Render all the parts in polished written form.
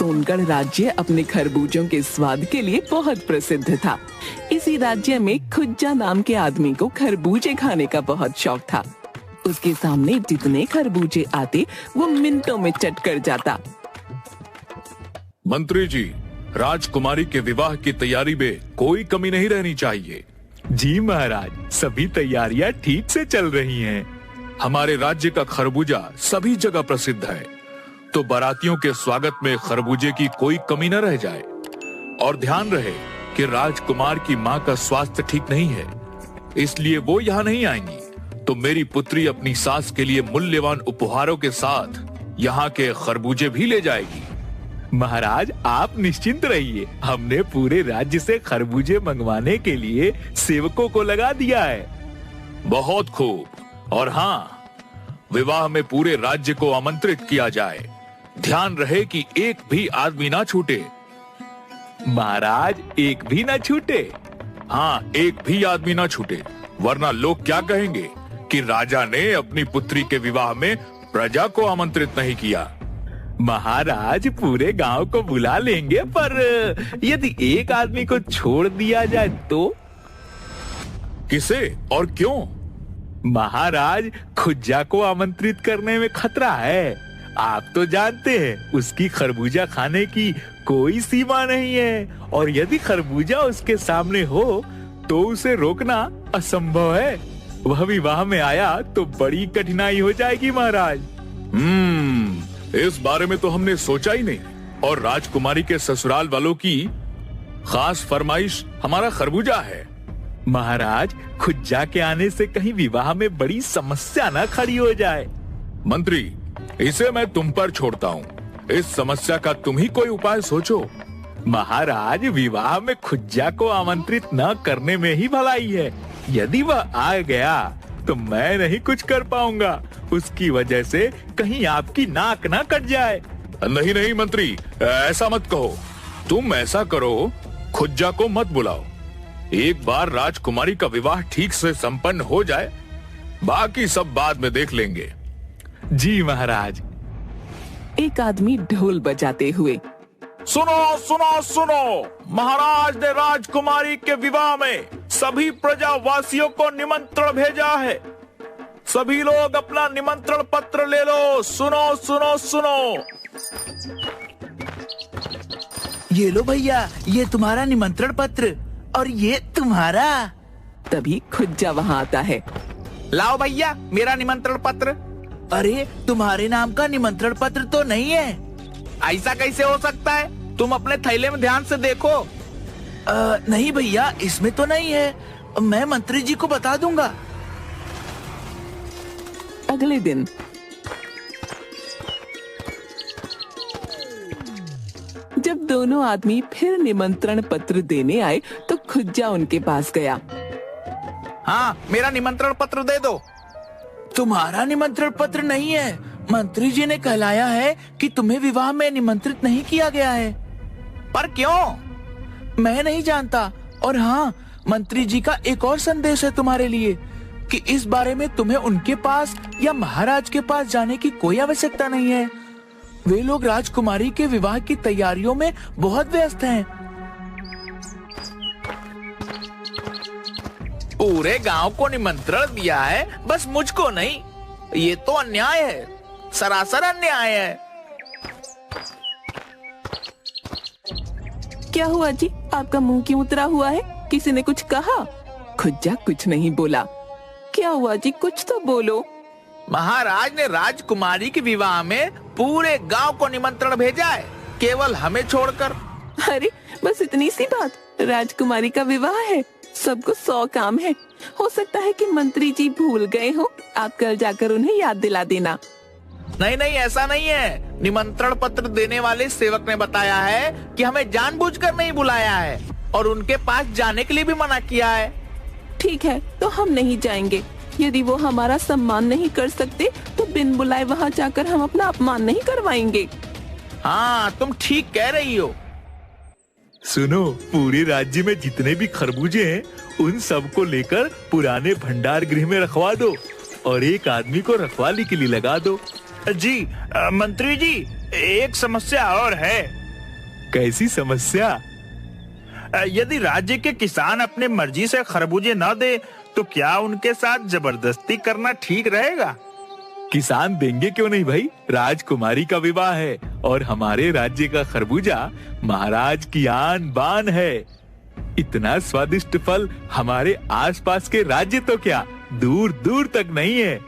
सोनगढ़ राज्य अपने खरबूजों के स्वाद के लिए बहुत प्रसिद्ध था। इसी राज्य में खुज्जा नाम के आदमी को खरबूजे खाने का बहुत शौक था। उसके सामने जितने खरबूजे आते वो मिनटों में चट कर जाता। मंत्री जी, राजकुमारी के विवाह की तैयारी में कोई कमी नहीं रहनी चाहिए। जी महाराज, सभी तैयारियां ठीक से चल रही हैं। हमारे राज्य का खरबूजा सभी जगह प्रसिद्ध है, तो बारातियों के स्वागत में खरबूजे की कोई कमी न रह जाए। और ध्यान रहे कि राजकुमार की माँ का स्वास्थ्य ठीक नहीं है, इसलिए वो यहाँ नहीं आएंगी। तो मेरी पुत्री अपनी सास के लिए मूल्यवान उपहारों के साथ यहाँ के खरबूजे भी ले जाएगी। महाराज, आप निश्चिंत रहिए, हमने पूरे राज्य से खरबूजे मंगवाने के लिए सेवकों को लगा दिया है। बहुत खूब। और हाँ, विवाह में पूरे राज्य को आमंत्रित किया जाए। ध्यान रहे कि एक भी आदमी ना छूटे। महाराज, एक भी ना छूटे? हाँ, एक भी आदमी ना छूटे, वरना लोग क्या कहेंगे कि राजा ने अपनी पुत्री के विवाह में प्रजा को आमंत्रित नहीं किया। महाराज, पूरे गांव को बुला लेंगे, पर यदि एक आदमी को छोड़ दिया जाए तो? किसे और क्यों? महाराज, खुज्जा को आमंत्रित करने में खतरा है। आप तो जानते हैं, उसकी खरबूजा खाने की कोई सीमा नहीं है, और यदि खरबूजा उसके सामने हो तो उसे रोकना असंभव है। वह विवाह में आया तो बड़ी कठिनाई हो जाएगी महाराज। इस बारे में तो हमने सोचा ही नहीं। और राजकुमारी के ससुराल वालों की खास फरमाइश हमारा खरबूजा है। महाराज, खुज्जा के आने से कहीं विवाह में बड़ी समस्या न खड़ी हो जाए। मंत्री, इसे मैं तुम पर छोड़ता हूँ। इस समस्या का तुम ही कोई उपाय सोचो। महाराज, विवाह में खुज्जा को आमंत्रित न करने में ही भलाई है। यदि वह आ गया तो मैं नहीं कुछ कर पाऊंगा। उसकी वजह से कहीं आपकी नाक ना कट जाए। नहीं नहीं मंत्री, ऐसा मत कहो। तुम ऐसा करो, खुज्जा को मत बुलाओ। एक बार राजकुमारी का विवाह ठीक से संपन्न हो जाए, बाकी सब बाद में देख लेंगे। जी महाराज। एक आदमी ढोल बजाते हुए, सुनो सुनो सुनो, महाराज ने राजकुमारी के विवाह में सभी प्रजावासियों को निमंत्रण भेजा है। सभी लोग अपना निमंत्रण पत्र ले लो। सुनो सुनो सुनो। ये लो भैया, ये तुम्हारा निमंत्रण पत्र, और ये तुम्हारा। तभी खुज्जा वहाँ आता है। लाओ भैया, मेरा निमंत्रण पत्र। अरे, तुम्हारे नाम का निमंत्रण पत्र तो नहीं है। ऐसा कैसे हो सकता है? तुम अपने थैले में ध्यान से देखो। नहीं भैया, इसमें तो नहीं है। मैं मंत्री जी को बता दूंगा। अगले दिन जब दोनों आदमी फिर निमंत्रण पत्र देने आए तो खुज्जा उनके पास गया। हाँ, मेरा निमंत्रण पत्र दे दो। तुम्हारा निमंत्रण पत्र नहीं है। मंत्री जी ने कहलाया है कि तुम्हें विवाह में निमंत्रित नहीं किया गया है। पर क्यों? मैं नहीं जानता। और हाँ, मंत्री जी का एक और संदेश है तुम्हारे लिए कि इस बारे में तुम्हें उनके पास या महाराज के पास जाने की कोई आवश्यकता नहीं है। वे लोग राजकुमारी के विवाह की तैयारियों में बहुत व्यस्त हैं। पूरे गांव को निमंत्रण दिया है, बस मुझको नहीं। ये तो अन्याय है, सरासर अन्याय है। क्या हुआ जी, आपका मुंह क्यों उतरा हुआ है? किसी ने कुछ कहा? खुज्जा कुछ नहीं बोला। क्या हुआ जी, कुछ तो बोलो। महाराज ने राजकुमारी के विवाह में पूरे गांव को निमंत्रण भेजा है, केवल हमें छोड़कर। अरे, बस इतनी सी बात? राजकुमारी का विवाह है, सबको 100 काम है। हो सकता है कि मंत्री जी भूल गए हो। आप कल जाकर उन्हें याद दिला देना। नहीं नहीं, ऐसा नहीं है। निमंत्रण पत्र देने वाले सेवक ने बताया है कि हमें जानबूझकर नहीं बुलाया है और उनके पास जाने के लिए भी मना किया है। ठीक है, तो हम नहीं जाएंगे। यदि वो हमारा सम्मान नहीं कर सकते तो बिन बुलाए वहाँ जाकर हम अपना अपमान नहीं करवाएंगे। हाँ, तुम ठीक कह रही हो। सुनो, पूरे राज्य में जितने भी खरबूजे हैं उन सबको लेकर पुराने भंडार गृह में रखवा दो और एक आदमी को रखवाली के लिए लगा दो। जी मंत्री जी, एक समस्या और है। कैसी समस्या? यदि राज्य के किसान अपने मर्जी से खरबूजे न दे तो क्या उनके साथ जबरदस्ती करना ठीक रहेगा? किसान देंगे क्यों नहीं भाई, राजकुमारी का विवाह है और हमारे राज्य का खरबूजा महाराज की आन बान है। इतना स्वादिष्ट फल हमारे आसपास के राज्य तो क्या दूर दूर तक नहीं है।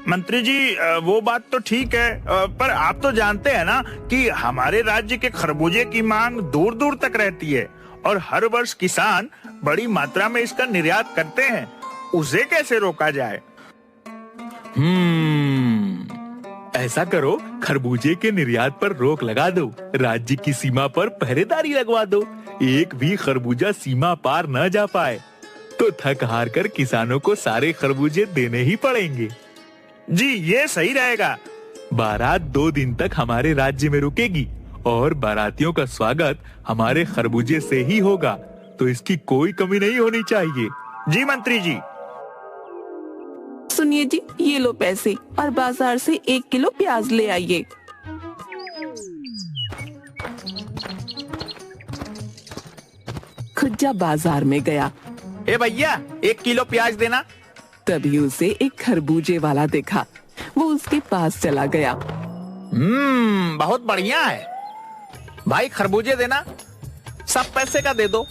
मंत्री जी, वो बात तो ठीक है, पर आप तो जानते हैं ना कि हमारे राज्य के खरबूजे की मांग दूर दूर तक रहती है और हर वर्ष किसान बड़ी मात्रा में इसका निर्यात करते हैं। उसे कैसे रोका जाए? ऐसा करो, खरबूजे के निर्यात पर रोक लगा दो, राज्य की सीमा पर पहरेदारी लगवा दो। एक भी खरबूजा सीमा पार न जा पाए तो थक हार कर किसानों को सारे खरबूजे देने ही पड़ेंगे। जी, ये सही रहेगा। बारात 2 दिन तक हमारे राज्य में रुकेगी और बारातियों का स्वागत हमारे खरबूजे से ही होगा, तो इसकी कोई कमी नहीं होनी चाहिए। जी मंत्री जी। सुनिए जी, ये लो पैसे और बाजार से 1 किलो प्याज ले आइए। खुज्जा बाजार में गया। ए भैया, 1 किलो प्याज देना। तभी उसे एक खरबूजे वाला देखा। वो उसके पास चला गया। बहुत बढ़िया है भाई, खरबूजे देना, सब पैसे का दे दो।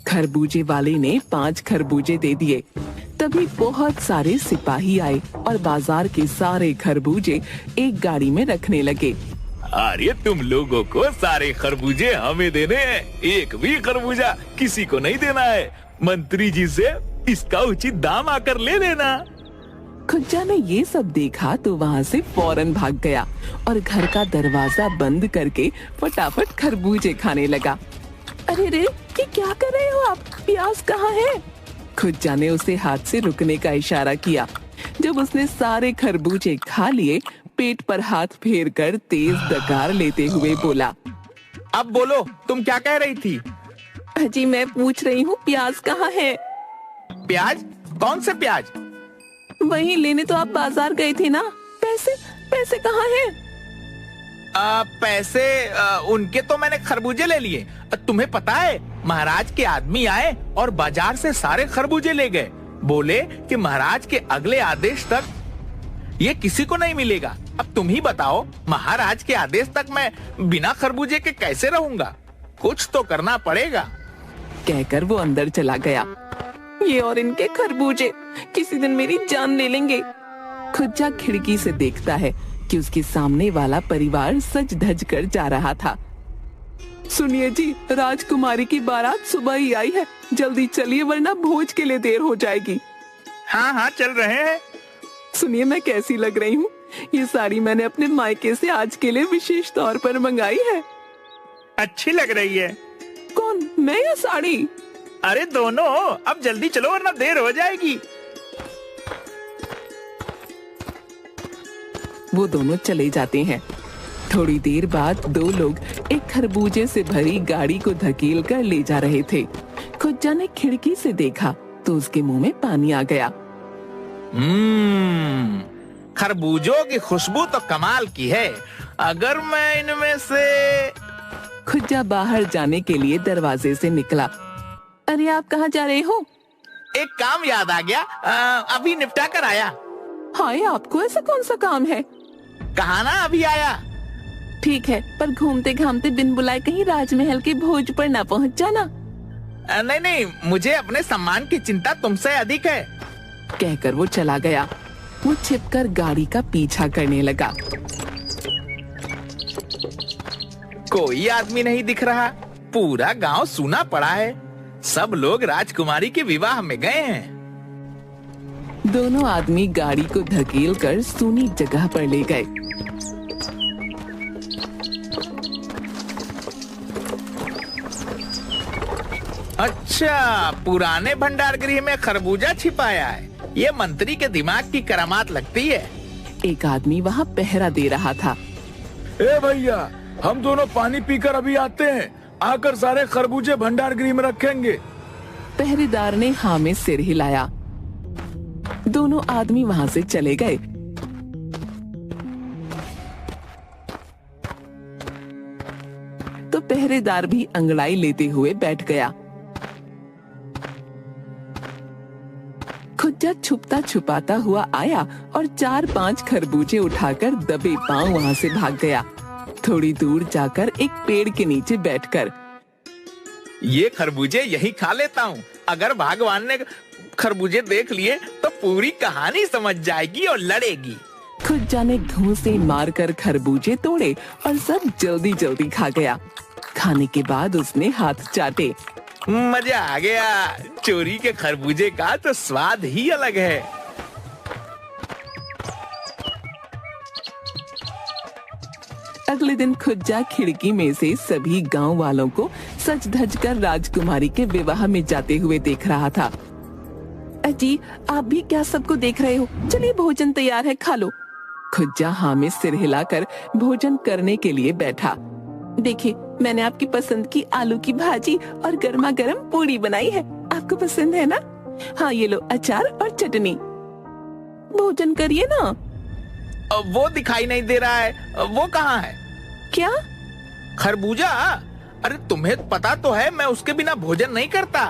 खरबूजे वाले ने 5 खरबूजे दे दिए। तभी बहुत सारे सिपाही आए और बाजार के सारे खरबूजे एक गाड़ी में रखने लगे। अरे तुम लोगों को सारे खरबूजे हमें देने हैं, एक भी खरबूजा किसी को नहीं देना है। मंत्री जी से इसका उचित दाम आकर ले लेना। खुज्जा ने ये सब देखा तो वहाँ से फौरन भाग गया और घर का दरवाजा बंद करके फटाफट खरबूजे खाने लगा। अरे रे, ये क्या कर रहे हो आप? प्याज कहाँ है? खुज्जा ने उसे हाथ से रुकने का इशारा किया। जब उसने सारे खरबूजे खा लिए, पेट पर हाथ फेर कर तेज डकार लेते हुए बोला, अब बोलो, तुम क्या कह रही थी? जी मैं पूछ रही हूँ, प्याज कहाँ है? प्याज? कौन से प्याज? वही लेने तो आप बाजार गए थे ना। पैसे पैसे कहाँ हैं? पैसे उनके तो मैंने खरबूजे ले लिए। तुम्हें पता है, महाराज के आदमी आए और बाजार से सारे खरबूजे ले गए। बोले कि महाराज के अगले आदेश तक ये किसी को नहीं मिलेगा। अब तुम ही बताओ, महाराज के आदेश तक मैं बिना खरबूजे के कैसे रहूंगा? कुछ तो करना पड़ेगा। कहकर वो अंदर चला गया। ये और इनके खरबूजे किसी दिन मेरी जान ले लेंगे। खुज्जा खिड़की से देखता है कि उसके सामने वाला परिवार सज धज कर जा रहा था। सुनिए जी, राजकुमारी की बारात सुबह ही आई है, जल्दी चलिए वरना भोज के लिए देर हो जाएगी। हाँ हाँ, चल रहे हैं। सुनिए, मैं कैसी लग रही हूँ? ये साड़ी मैंने अपने मायके से आज के लिए विशेष तौर पर मंगाई है। अच्छी लग रही है। कौन, मैं या साड़ी? अरे दोनों। अब जल्दी चलो वरना देर हो जाएगी। वो दोनों चले जाते हैं। थोड़ी देर बाद 2 लोग एक खरबूजे से भरी गाड़ी को धकेल कर ले जा रहे थे। खुज्जा ने खिड़की से देखा तो उसके मुंह में पानी आ गया। खरबूजों की खुशबू तो कमाल की है। अगर मैं इनमें से... खुज्जा बाहर जाने के लिए दरवाजे से निकला। अरे आप कहाँ जा रहे हो? एक काम याद आ गया, अभी निपटा कर आया। हाय, आपको ऐसा कौन सा काम है? कहा ना अभी आया। ठीक है, पर घूमते घामते बिन बुलाए कहीं राजमहल के भोज पर ना पहुँच जाना। नहीं नहीं, मुझे अपने सम्मान की चिंता तुमसे अधिक है। कहकर वो चला गया। वो छिपकर गाड़ी का पीछा करने लगा। कोई आदमी नहीं दिख रहा। पूरा गांव सूना पड़ा है। सब लोग राजकुमारी के विवाह में गए हैं। दोनों आदमी गाड़ी को धकेल कर सूनी जगह पर ले गए। अच्छा, पुराने भंडार गृह में खरबूजा छिपाया है। ये मंत्री के दिमाग की करामात लगती है। एक आदमी वहाँ पहरा दे रहा था। ए भैया, हम दोनों पानी पीकर अभी आते हैं, आकर सारे खरबूजे भंडार गृह में रखेंगे। पहरेदार ने हाँ में सिर हिलाया। दोनों आदमी वहाँ से चले गए। तो पहरेदार भी अंगड़ाई लेते हुए बैठ गया। खुज्जा छुपता छुपाता हुआ आया और 4-5 खरबूजे उठाकर दबे पांव वहां से भाग गया। थोड़ी दूर जाकर एक पेड़ के नीचे बैठकर, ये खरबूजे यही खा लेता हूँ। अगर भगवान ने खरबूजे देख लिए तो पूरी कहानी समझ जाएगी और लड़ेगी। खुज्जा ने घूंसे मारकर खरबूजे तोड़े और सब जल्दी जल्दी खा गया। खाने के बाद उसने हाथ चाटे। मजा आ गया। चोरी के खरबूजे का तो स्वाद ही अलग है। अगले दिन खुज्जा खिड़की में से सभी गांव वालों को सज धज कर राजकुमारी के विवाह में जाते हुए देख रहा था। अजी, आप भी क्या सबको देख रहे हो? चलिए भोजन तैयार है, खा लो। खुज्जा हाँ में सिर हिलाकर भोजन करने के लिए बैठा। देखिए, मैंने आपकी पसंद की आलू की भाजी और गर्मा गर्म पूड़ी बनाई है। आपको पसंद है ना? हाँ, ये लो अचार और चटनी। भोजन करिए ना। वो दिखाई नहीं दे रहा है। वो कहाँ है? क्या? खरबूजा? अरे तुम्हें पता तो है मैं उसके बिना भोजन नहीं करता।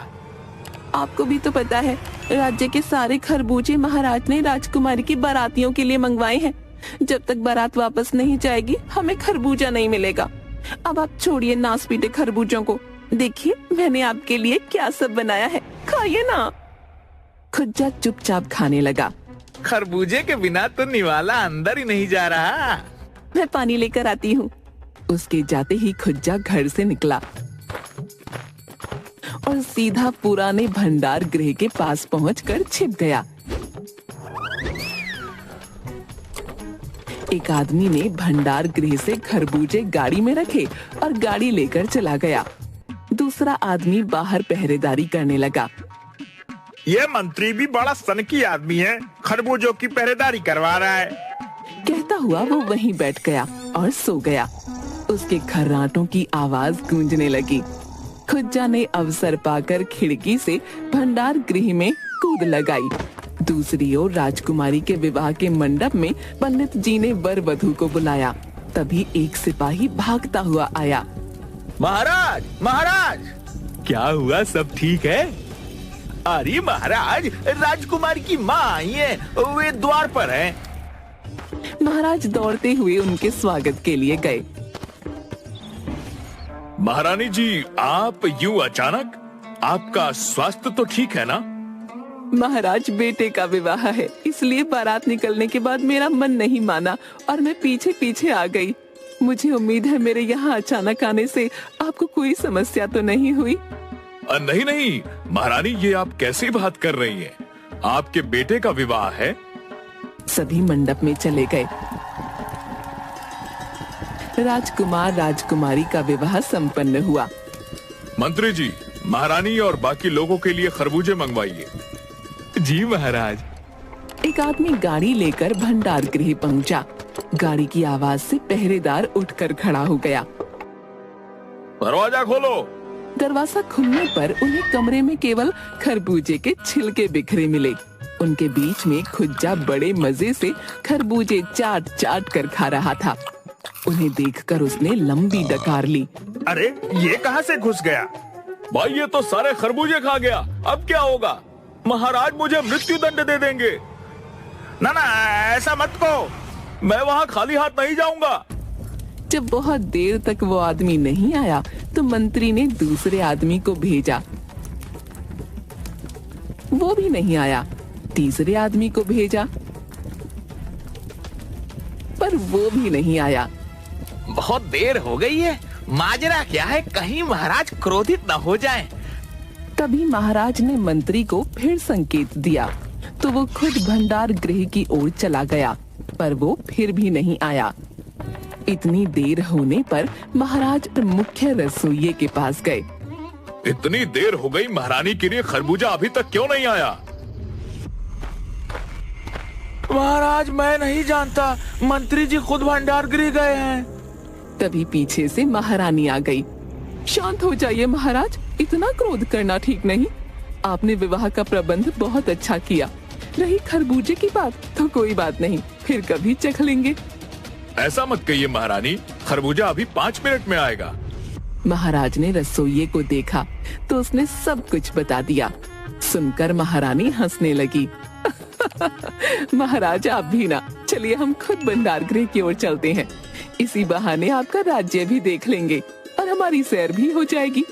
आपको भी तो पता है, राज्य के सारे खरबूजे महाराज ने राजकुमारी की बारातियों के लिए मंगवाए हैं। जब तक बारात वापस नहीं जाएगी हमें खरबूजा नहीं मिलेगा। अब आप छोड़िए नास पीटे खरबूजों को। देखिए मैंने आपके लिए क्या सब बनाया है, खाइए ना। खुज्जा चुपचाप खाने लगा। खरबूजे के बिना तो निवाला अंदर ही नहीं जा रहा। मैं पानी लेकर आती हूँ। उसके जाते ही खुज्जा घर से निकला और सीधा पुराने भंडार गृह के पास पहुंचकर छिप गया। एक आदमी ने भंडार गृह से खरबूजे गाड़ी में रखे और गाड़ी लेकर चला गया। दूसरा आदमी बाहर पहरेदारी करने लगा। ये मंत्री भी बड़ा सनकी आदमी है, खरबूजों की पहरेदारी करवा रहा है। कहता हुआ वो वहीं बैठ गया और सो गया। उसके खर्राटों की आवाज गूंजने लगी। खुज्जा ने अवसर पाकर खिड़की से भंडार गृह में कूद लगाई। दूसरी ओर राजकुमारी के विवाह के मंडप में पंडित जी ने वर वधू को बुलाया। तभी एक सिपाही भागता हुआ आया। महाराज, महाराज! क्या हुआ, सब ठीक है? अरे महाराज, राजकुमारी की माँ आई है, वे द्वार पर हैं। महाराज दौड़ते हुए उनके स्वागत के लिए गए। महारानी जी, आप यूं अचानक? आपका स्वास्थ्य तो ठीक है ना? महाराज, बेटे का विवाह है, इसलिए बारात निकलने के बाद मेरा मन नहीं माना और मैं पीछे पीछे आ गई। मुझे उम्मीद है मेरे यहाँ अचानक आने से आपको कोई समस्या तो नहीं हुई? नहीं नहीं महारानी, ये आप कैसी बात कर रही हैं? आपके बेटे का विवाह है। सभी मंडप में चले गए। राजकुमार राजकुमारी का विवाह संपन्न हुआ। मंत्री जी, महारानी और बाकी लोगों के लिए खरबूजे मंगवाइए। जी महाराज। एक आदमी गाड़ी लेकर भंडार गृह पहुंचा। गाड़ी की आवाज से पहरेदार उठकर खड़ा हो गया। दरवाजा खोलो। दरवाजा खुलने पर उन्हें कमरे में केवल खरबूजे के छिलके बिखरे मिले। उनके बीच में खुज्जा बड़े मजे से खरबूजे चाट चाट कर खा रहा था। उन्हें देखकर उसने लंबी डकार ली। अरे ये कहाँ से घुस गया? भाई, ये तो सारे खरबूजे खा गया। अब क्या होगा? महाराज मुझे मृत्यु दंड दे देंगे। ना ना, ऐसा मत कहो। मैं वहाँ खाली हाथ नहीं जाऊंगा। जब बहुत देर तक वो आदमी नहीं आया तो मंत्री ने दूसरे आदमी को भेजा। वो भी नहीं आया। तीसरे आदमी को भेजा, पर वो भी नहीं आया। बहुत देर हो गई है। माजरा क्या है? कहीं महाराज क्रोधित न हो जाएं। तभी महाराज ने मंत्री को फिर संकेत दिया तो वो खुद भंडार गृह की ओर चला गया, पर वो फिर भी नहीं आया। इतनी देर होने पर महाराज मुख्य रसोइये के पास गए। इतनी देर हो गई, महारानी के लिए खरबूजा अभी तक क्यों नहीं आया? महाराज, मैं नहीं जानता, मंत्री जी खुद भंडार गृह गए हैं। तभी पीछे से महारानी आ गई। शांत हो जाइए महाराज, इतना क्रोध करना ठीक नहीं। आपने विवाह का प्रबंध बहुत अच्छा किया। रही खरबूजे की बात तो कोई बात नहीं, फिर कभी चख लेंगे। ऐसा मत कहिए महारानी, खरबूजा अभी 5 मिनट में आएगा। महाराज ने रसोइये को देखा तो उसने सब कुछ बता दिया। सुनकर महारानी हंसने लगी। महाराज आप भी ना, चलिए हम खुद भंडार गृह की ओर चलते हैं। इसी बहाने आपका राज्य भी देख लेंगे और हमारी सैर भी हो जाएगी।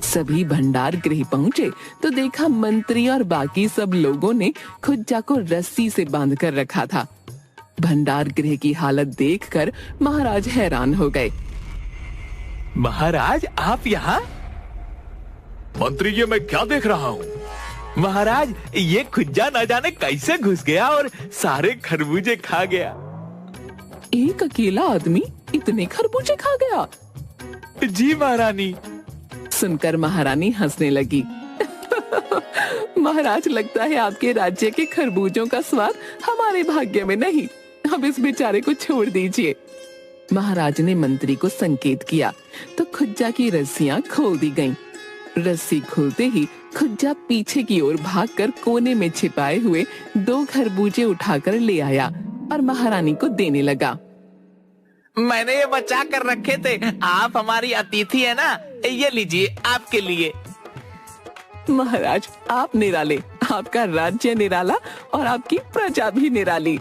सभी भंडार गृह पहुंचे तो देखा मंत्री और बाकी सब लोगों ने खुज्जा को रस्सी से बांध कर रखा था। भंडार गृह की हालत देखकर महाराज हैरान हो गए। महाराज आप यहाँ? मंत्री ये मैं क्या देख रहा हूँ? महाराज ये खुज्जा न जाने कैसे घुस गया और सारे खरबूजे खा गया। एक अकेला आदमी इतने खरबूजे खा गया? जी महारानी। सुनकर महारानी हंसने लगी। महाराज लगता है आपके राज्य के खरबूजों का स्वाद हमारे भाग्य में नहीं। अब इस बेचारे को छोड़ दीजिए। महाराज ने मंत्री को संकेत किया तो खुज्जा की रस्सियां खोल दी गईं। रस्सी खोलते ही खुज्जा पीछे की ओर भागकर कोने में छिपाए हुए 2 खरबूजे उठाकर ले आया और महारानी को देने लगा। मैंने ये बचा कर रखे थे, आप हमारी अतिथि है ना, ये लीजिए आपके लिए। महाराज आप निराले, आपका राज्य निराला और आपकी प्रजा भी निराली।